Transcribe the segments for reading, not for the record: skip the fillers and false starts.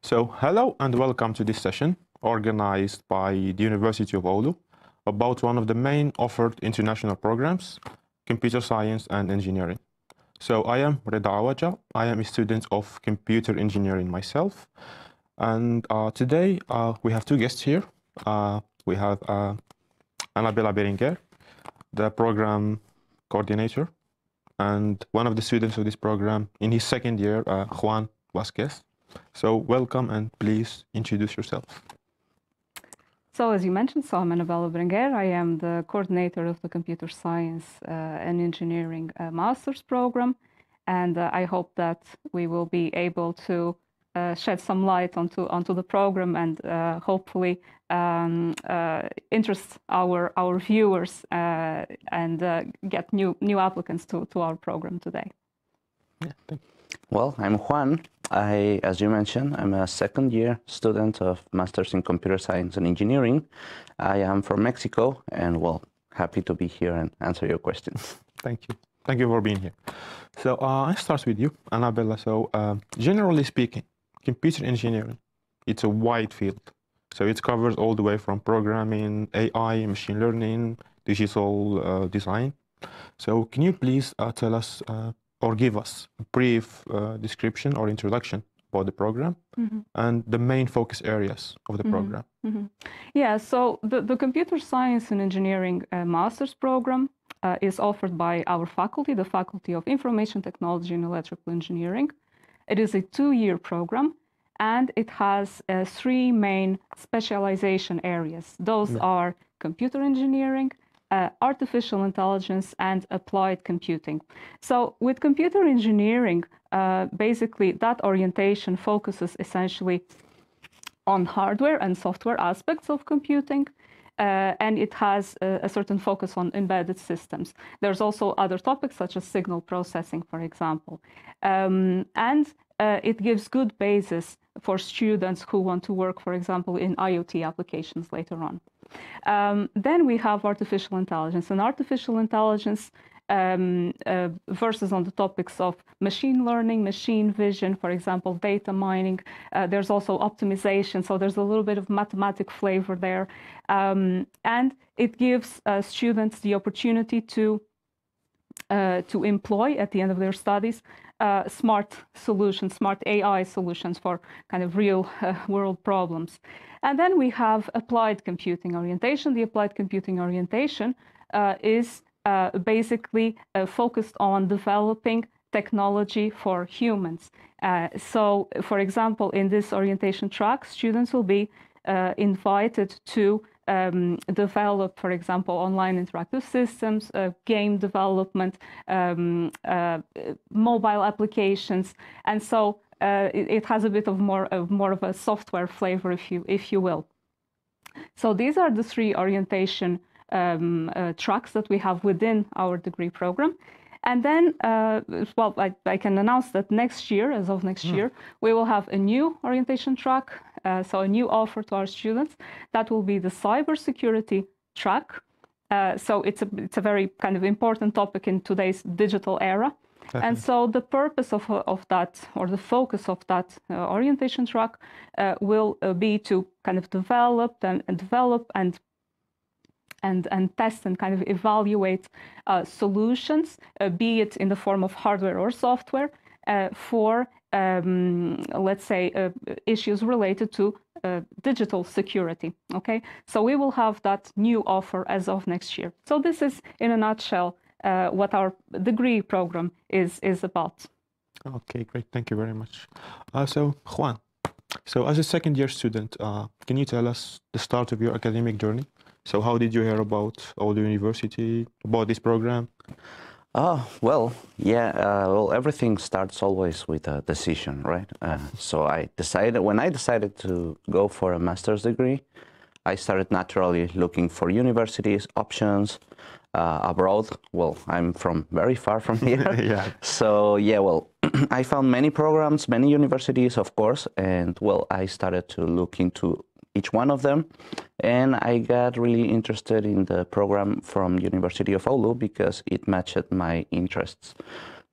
So, hello and welcome to this session organized by the University of Oulu about one of the main offered international programs, computer science and engineering. So, I am Redha Aouadja. I am a student of computer engineering myself. And today we have two guests here. We have Anabela Berenguer, the program coordinator, and one of the students of this program in his second year, Juan Vazquez. So welcome and please introduce yourself. So as you mentioned, so I'm Anabela Berenguer. I am the coordinator of the Computer Science and Engineering Master's Program. And I hope that we will be able to shed some light onto the program and hopefully interest our viewers and get new applicants to our program today. Yeah, thank you. Well, I'm Juan. As you mentioned, I'm a second-year student of Masters in Computer Science and Engineering. I am from Mexico, and well, happy to be here and answer your questions. Thank you. Thank you for being here. So I start with you, Anabela. So generally speaking, computer engineering, it's a wide field. So it covers all the way from programming, AI, machine learning, digital design. So can you please tell us or give us a brief description or introduction about the program and the main focus areas of the program? Yeah, so the Computer Science and Engineering Master's Program is offered by our faculty, the Faculty of Information Technology and Electrical Engineering. It is a 2-year program, and it has 3 main specialization areas. Those are computer engineering, artificial intelligence, and applied computing. So with computer engineering, basically that orientation focuses essentially on hardware and software aspects of computing, and it has a certain focus on embedded systems. There's also other topics such as signal processing, for example. It gives good basis for students who want to work, for example, in IoT applications later on. Then we have artificial intelligence, and artificial intelligence versus on the topics of machine learning, machine vision, for example, data mining. There's also optimization, so there's a little bit of mathematic flavor there. And it gives students the opportunity to employ at the end of their studies smart solutions, smart AI solutions for kind of real world problems. And then we have applied computing orientation. The applied computing orientation is basically focused on developing technology for humans. So, for example, in this orientation track, students will be invited to develop, for example, online interactive systems, game development, mobile applications, and so it has a bit of more of a software flavor, if you will. So these are the 3 orientation tracks that we have within our degree program. And then, well, I can announce that next year, as of next year, we will have a new orientation track, so a new offer to our students. That will be the cybersecurity track. So it's a very kind of important topic in today's digital era. And so the purpose of that, or the focus of that orientation track will be to kind of develop and test and kind of evaluate solutions, be it in the form of hardware or software, for, let's say, issues related to digital security, okay? So we will have that new offer as of next year. So this is, in a nutshell, what our degree program is about. Okay, great. Thank you very much. So, Juan, so as a second-year student, can you tell us the start of your academic journey? So how did you hear about Oulu University, about this program? Well, yeah, well, everything starts always with a decision, right? So when I decided to go for a master's degree, I started naturally looking for universities, options abroad. Well, I'm from very far from here. Yeah. So, yeah, well, I found many programs, many universities, of course, and, well, I started to look into each one of them. And I got really interested in the program from University of Oulu because it matched my interests.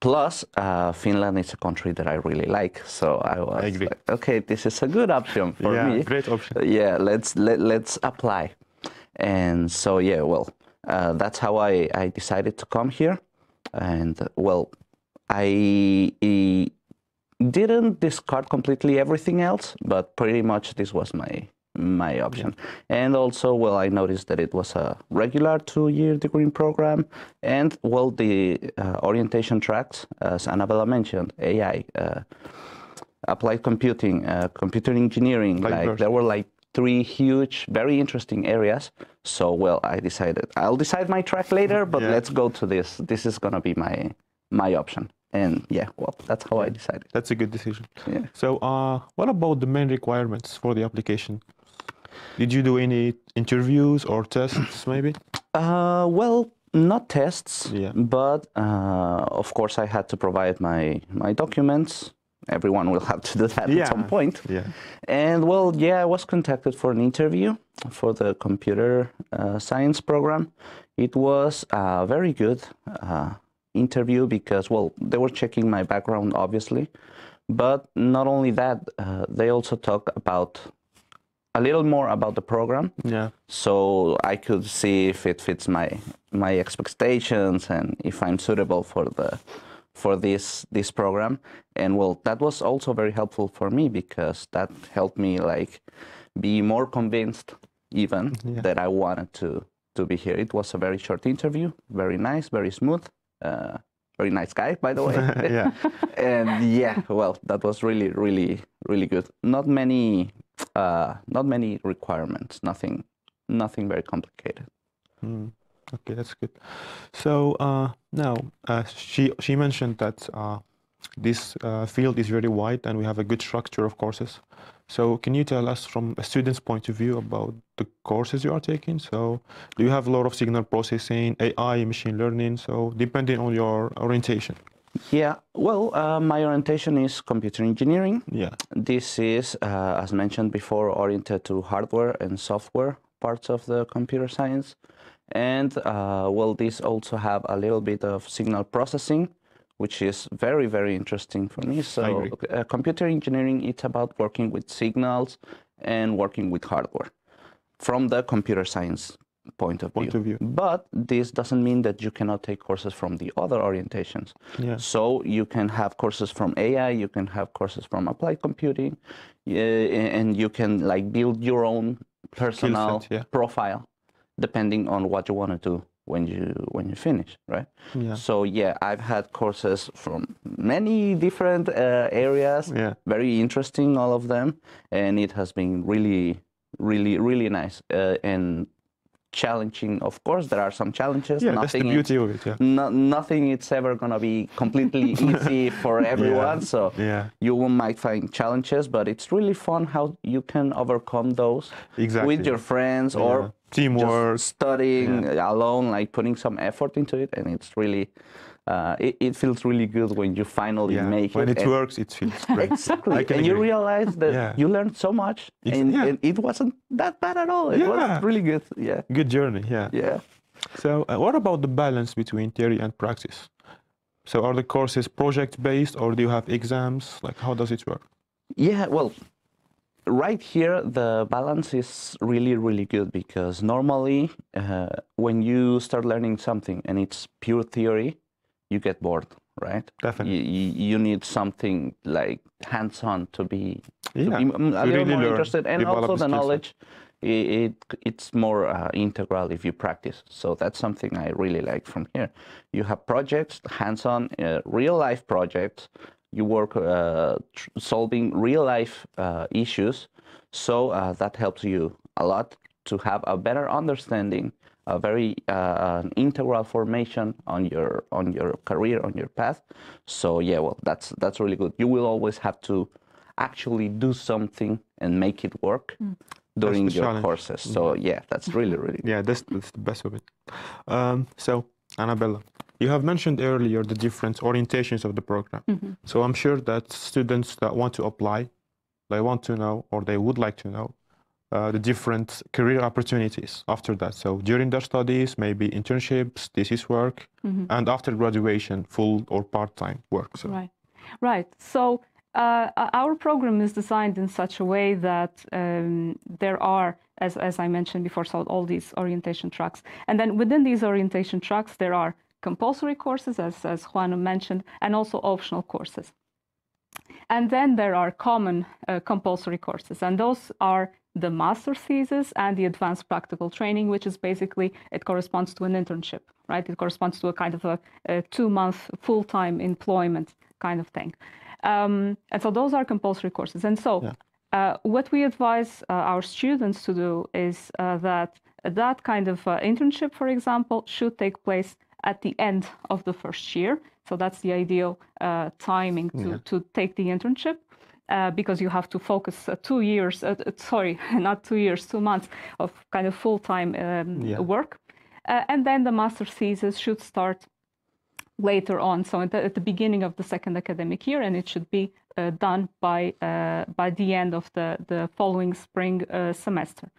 Plus, Finland is a country that I really like, so I was like, okay, this is a good option for me. Yeah, great option. Yeah, let's apply. And so yeah, well, that's how I decided to come here. And well, I didn't discard completely everything else, but pretty much this was my option. Yeah. And also, well, I noticed that it was a regular 2-year degree program, and well, the orientation tracks, as Anabela mentioned, AI, applied computing, computer engineering, like there were like 3 huge, very interesting areas. So well, I decided I'll decide my track later, but let's go to this. This is gonna be my option. And yeah, well, that's how I decided. That's a good decision. Yeah. So what about the main requirements for the application? Did you do any interviews or tests, maybe? Well, not tests, but of course I had to provide my documents. Everyone will have to do that at some point. Yeah. And well, yeah, I was contacted for an interview for the computer science program. It was a very good interview because, well, they were checking my background, obviously. But not only that, they also talk about a little more about the program. Yeah. So I could see if it fits my expectations and if I'm suitable for this program. And well, that was also very helpful for me because that helped me like be more convinced even that I wanted to be here. It was a very short interview, very nice, very smooth. Very nice guy, by the way. Yeah. And yeah, well, that was really, really, really good. Not many requirements. Nothing very complicated. Okay, that's good. So now she mentioned that this field is very wide and we have a good structure of courses. So can you tell us from a student's point of view about the courses you are taking? So do you have a lot of signal processing, AI, machine learning? So depending on your orientation. Yeah, well, my orientation is computer engineering. Yeah. This is, as mentioned before, oriented to hardware and software parts of the computer science. And well, these also have a little bit of signal processing, which is very, very interesting for me. So computer engineering, it's about working with signals and working with hardware from the computer science point of view. But this doesn't mean that you cannot take courses from the other orientations. Yeah. So you can have courses from AI, you can have courses from applied computing, and you can like build your own personal profile depending on what you want to do when you finish, right? Yeah. So yeah, I've had courses from many different areas, very interesting, all of them, and it has been really, really, really nice and challenging. Of course, there are some challenges. Yeah, that's the beauty of it. Yeah. Nothing is ever gonna be completely easy for everyone. So you might find challenges, but it's really fun how you can overcome those with your friends or teamwork, just studying alone, like putting some effort into it, and it's really. It feels really good when you finally make it. When it works, it feels great. Exactly. And you realize that you learned so much, and it wasn't that bad at all. It was really good. Yeah. Good journey. Yeah. Yeah. So what about the balance between theory and practice? So are the courses project-based, or do you have exams? Like, how does it work? Yeah, well, right here, the balance is really, really good because normally when you start learning something and it's pure theory, you get bored, right? Definitely. You need something like hands-on to be a little really more interested. And also the knowledge, it's more integral if you practice. So that's something I really like from here. You have projects, hands-on, real-life projects. You work solving real-life issues. So that helps you a lot to have a better understanding, a very integral formation on your career, on your path. So yeah, well, that's really good. You will always have to actually do something and make it work during your courses. So yeah, that's really, really good. Yeah, that's the best of it. So Anabela, you have mentioned earlier the different orientations of the program. So I'm sure that students that want to apply, they want to know, or they would like to know, the different career opportunities after that. So during their studies, maybe internships, thesis work, and after graduation, full or part-time work. So. Right, right. So our program is designed in such a way that there are, as I mentioned before, so all these orientation tracks. And then within these orientation tracks, there are compulsory courses, as Juan mentioned, and also optional courses. And then there are common compulsory courses, and those are the master's thesis and the advanced practical training, which is basically, it corresponds to an internship, right? It corresponds to a kind of a 2-month full-time employment kind of thing. And so those are compulsory courses. And so what we advise our students to do is that kind of internship, for example, should take place at the end of the first year. So that's the ideal timing to take the internship. Because you have to focus 2 years, sorry, not 2 years, 2 months of kind of full-time work. And then the master's thesis should start later on, so at the beginning of the second academic year, and it should be done by the end of the following spring semester.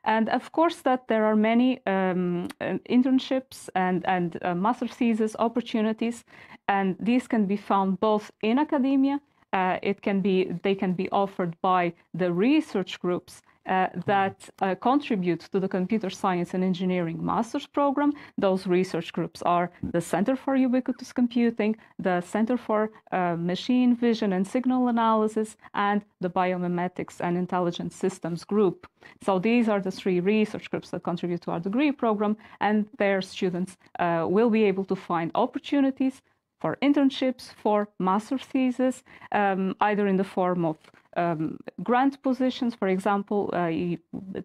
And of course that there are many internships and master's thesis opportunities, and these can be found both in academia. They can be offered by the research groups that contribute to the Computer Science and Engineering Master's Program. Those research groups are the Center for Ubiquitous Computing, the Center for Machine Vision and Signal Analysis, and the Biomimetics and Intelligent Systems Group. So these are the 3 research groups that contribute to our degree program, and their students will be able to find opportunities for internships, for master's thesis, either in the form of grant positions. For example,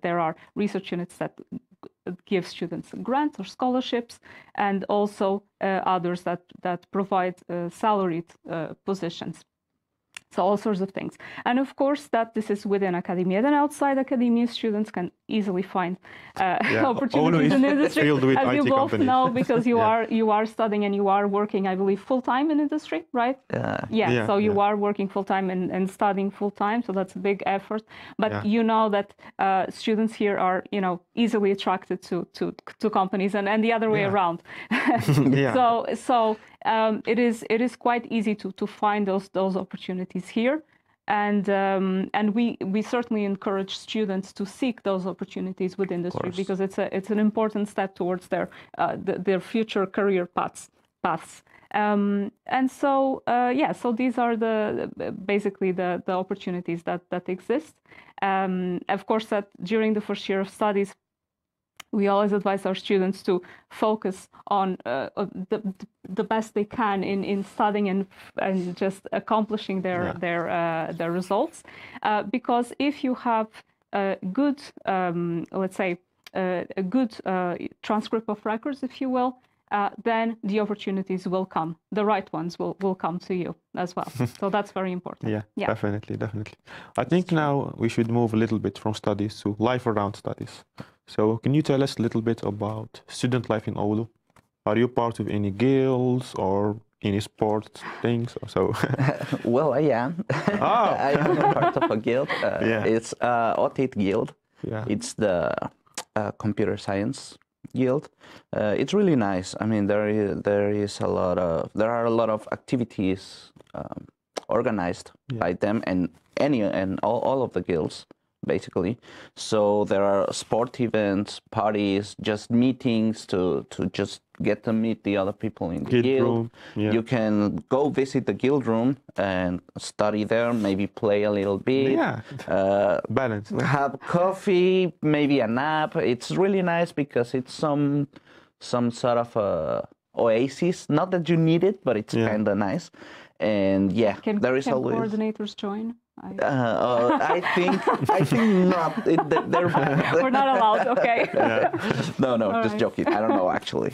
there are research units that give students grants or scholarships, and also others that provide salaried positions. So all sorts of things. And of course that this is within academia. Then outside academia, students can easily find opportunities in industry, as you both know, because you are studying and you are working, I believe, full-time in industry, right? So you are working full-time and studying full-time, so that's a big effort. But you know that students here are, easily attracted to companies, and the other way around. So it is quite easy to find those opportunities here, and we certainly encourage students to seek those opportunities with industry, because it's an important step towards their future career paths. And so so these are basically the opportunities that exist. Of course, that during the first year of studies, we always advise our students to focus on the best they can in studying and just accomplishing their results. Because if you have a good, let's say, a good transcript of records, if you will, then the opportunities will come. The right ones will come to you as well. So that's very important. Yeah, definitely. I think now we should move a little bit from studies to life around studies. So can you tell us a little bit about student life in Oulu? Are you part of any guilds or any sports things or so? Well, I am. I am part of a guild. It's OTIT Guild. It's the computer science guild. It's really nice. I mean, there are a lot of activities organized by them and all of the guilds, basically. So there are sport events, parties, just meetings to just get to meet the other people in the guild. You can go visit the guild room and study there, maybe play a little bit. Balance. Have coffee, maybe a nap. It's really nice because it's some sort of oasis. Not that you need it, but it's kind of nice. And there is always coordinators join. I think not. We're not allowed. Okay. No, just joking. I don't know actually,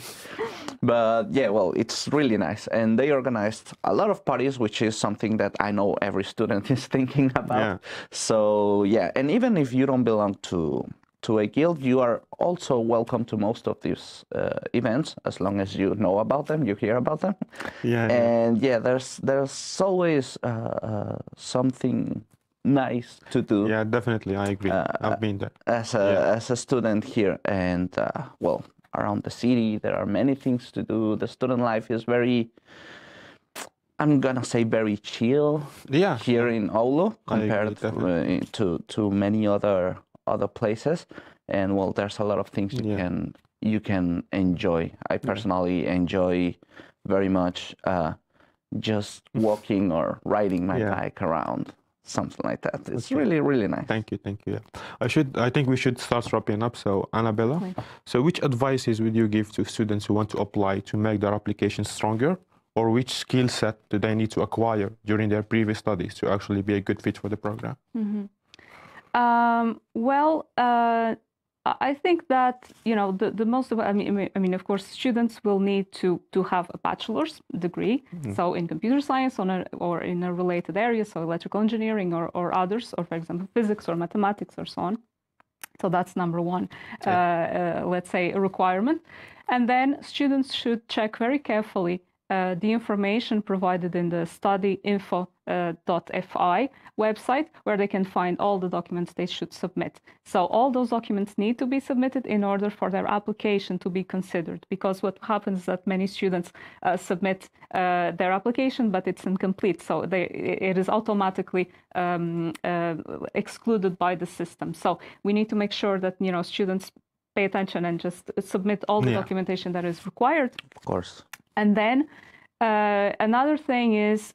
but well, it's really nice, and they organized a lot of parties, which is something that I know every student is thinking about. So and even if you don't belong to a guild, you are also welcome to most of these events, as long as you know about them, you hear about them. And there's always something nice to do. Yeah, definitely, I agree. I've been there. As a student here, and well, around the city, there are many things to do. The student life is very, I'm gonna say, very chill. Yeah. Here in Oulu, compared agree, to many other places, and well, there's a lot of things you can enjoy. I personally enjoy very much just walking or riding my bike around, something like that. It's really, really nice. Thank you. Yeah. I think we should start wrapping up. So, Anabela, so which advices would you give to students who want to apply to make their application stronger, or which skill set do they need to acquire during their previous studies to actually be a good fit for the program? Well, I think that, you know, the most of, I mean, of course, students will need to have a bachelor's degree, so in computer science or in a related area, so electrical engineering or others, or for example, physics or mathematics or so on. So that's number one, let's say, a requirement. And then students should check very carefully the information provided in the studyinfo.fi website, where they can find all the documents they should submit. So all those documents need to be submitted in order for their application to be considered, because what happens is that many students submit their application, but it's incomplete. So it is automatically excluded by the system. So we need to make sure that, you know, students pay attention and just submit all the documentation that is required. Of course. And then another thing is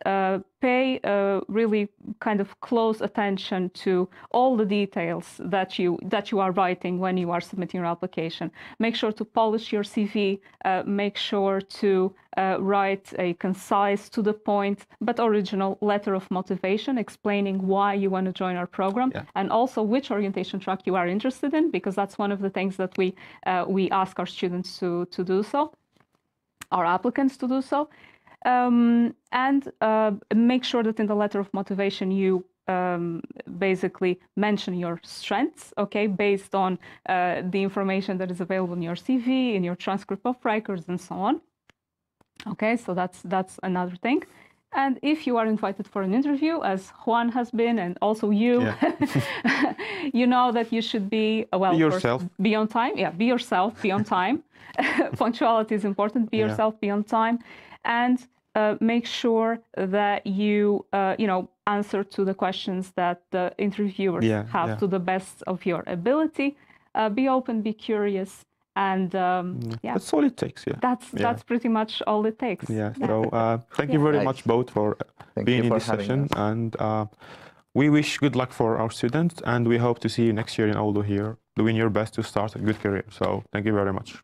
pay really kind of close attention to all the details that you are writing when you are submitting your application. Make sure to polish your CV. Make sure to write a concise, to the point, but original letter of motivation explaining why you want to join our program, and also which orientation track you are interested in, because that's one of the things that we ask our students to do so. Our applicants to do so, and make sure that in the letter of motivation you basically mention your strengths, okay, based on the information that is available in your CV, in your transcript of records, and so on. Okay, so that's another thing. And if you are invited for an interview, as Juan has been, and also you, you know that you should be, well, be yourself. First, be on time. Yeah, be yourself, be on time. Punctuality is important. Be yourself, be on time. And make sure that you, you know, answer to the questions that the interviewers have to the best of your ability. Be open, be curious. And that's all it takes. That's pretty much all it takes. So thank you very much both for being in this session, and we wish good luck for our students, and we hope to see you next year in Oulu here, doing your best to start a good career. So thank you very much.